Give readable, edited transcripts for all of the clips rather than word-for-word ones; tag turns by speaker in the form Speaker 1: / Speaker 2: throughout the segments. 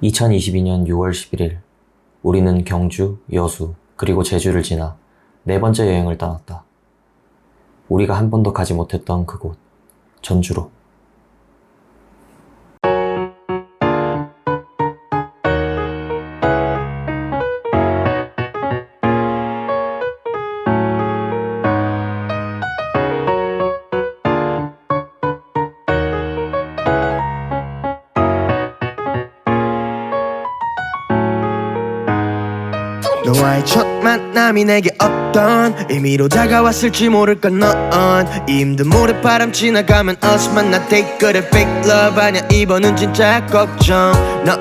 Speaker 1: 2022년 6월 11일 우리는 경주, 여수, 그리고 제주를 지나 네 번째 여행을 떠났다. 우리가 한 번도 가지 못했던 그곳, 전주로.
Speaker 2: 너와의 첫 만남이 내게 어떤 의미로 다가왔을지 모를 건 넌 이 힘든 모래바람 지나가면 us 만나 take good and fake love 아냐 이번은 진짜 걱정 너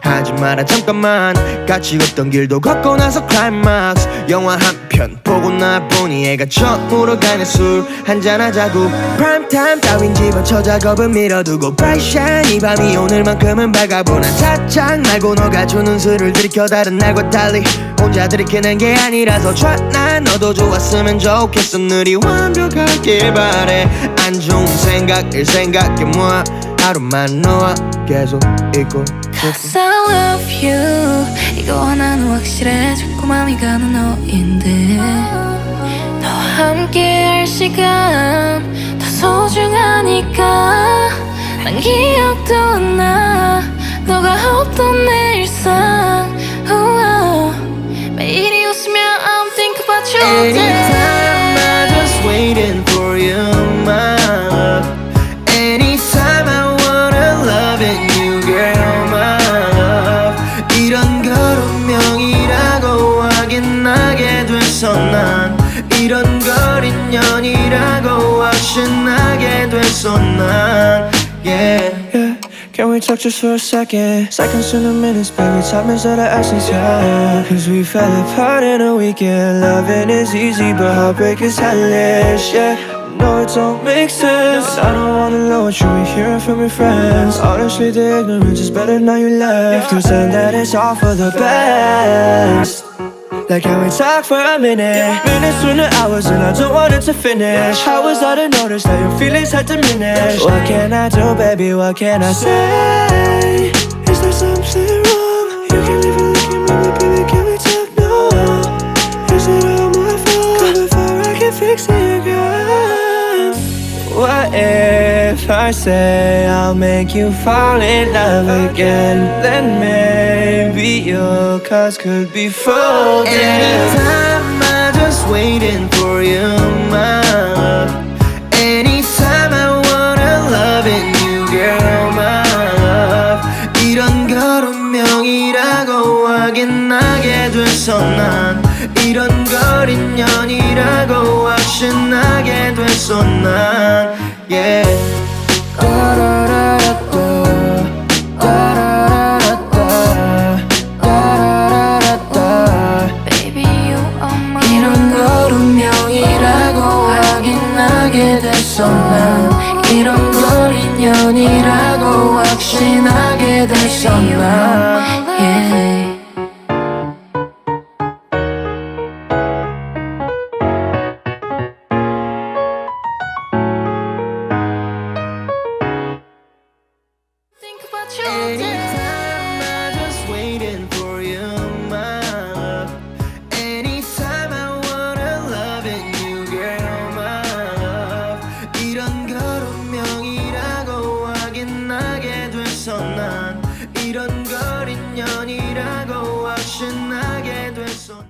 Speaker 2: 하지 마라 잠깐만 같이 걷던 길도 걷고 나서 클라이막스 영화 한 편 보고 나보니 애가 처음으로 가네 술 한잔하자고 프라임타임 따윈 집어쳐 작업은 밀어두고 bright shine 이 밤이 오늘만큼은 밝아보나 차창 말고 너가 주는 술을 들이켜 다른 날과 달리 혼자 들이키는 게 아니라서 try 난 너도 좋았으면 좋겠어 늘이 완벽하길 바래 안 좋은 생각을 생각해 모아 하루만 너와 계속 있고
Speaker 3: Cause I love you 이거 하나는 확실해 자꾸 맘이 가는 너인데 너와 함께 할 시간 더 소중하니까 난 기억도 나 너가 없던 내 일상 매일이 웃으며 I'm think about you all day
Speaker 2: Anytime I just waiting for you my love Anytime I wanna loving you girl my love 이런 걸 운명이라고 확인하게 돼서 난 이런 걸 인연이라고 확신하게 돼서 난 yeah Can we talk just for a second? Seconds to the minutes, baby, time is of the essence, yeah Cause we fell apart in a weekend Loving is easy, but heartbreak is hellish, yeah No, it don't make sense I don't wanna know what you were hearing from your friends Honestly, the ignorance is better now you left Cause then that is all for the best Like can we talk for a minute? Minutes to the hours and I don't want it to finish How was I to notice that your feelings had diminished? What can I do, baby, what can I say? Is there something wrong? You can leave it looking at me, but baby, can we talk now? Is it all my fault? Come before I can fix it, girl What if I say I'll make you fall in love again? Then maybe your cause could be folded Anytime I just waiting for you, my love Anytime I wanna loving you, girl, my love 이런 걸 운명이라고 확인하게 돼서 난 이런 걸 인연이라고 확신하게 돼서 난 yeah
Speaker 3: 이런 걸 운명이라고 확인하게 됐어 난 이런 걸 인연이라고 확신하게 됐어 난 yeah. Think about you all day.
Speaker 2: Anytime I just waiting for you, my love Anytime I wanna loving you, girl, my love 이런 걸 운명이라고 확인하게 돼서 난 이런 걸 인연이라고 확신하게 됐어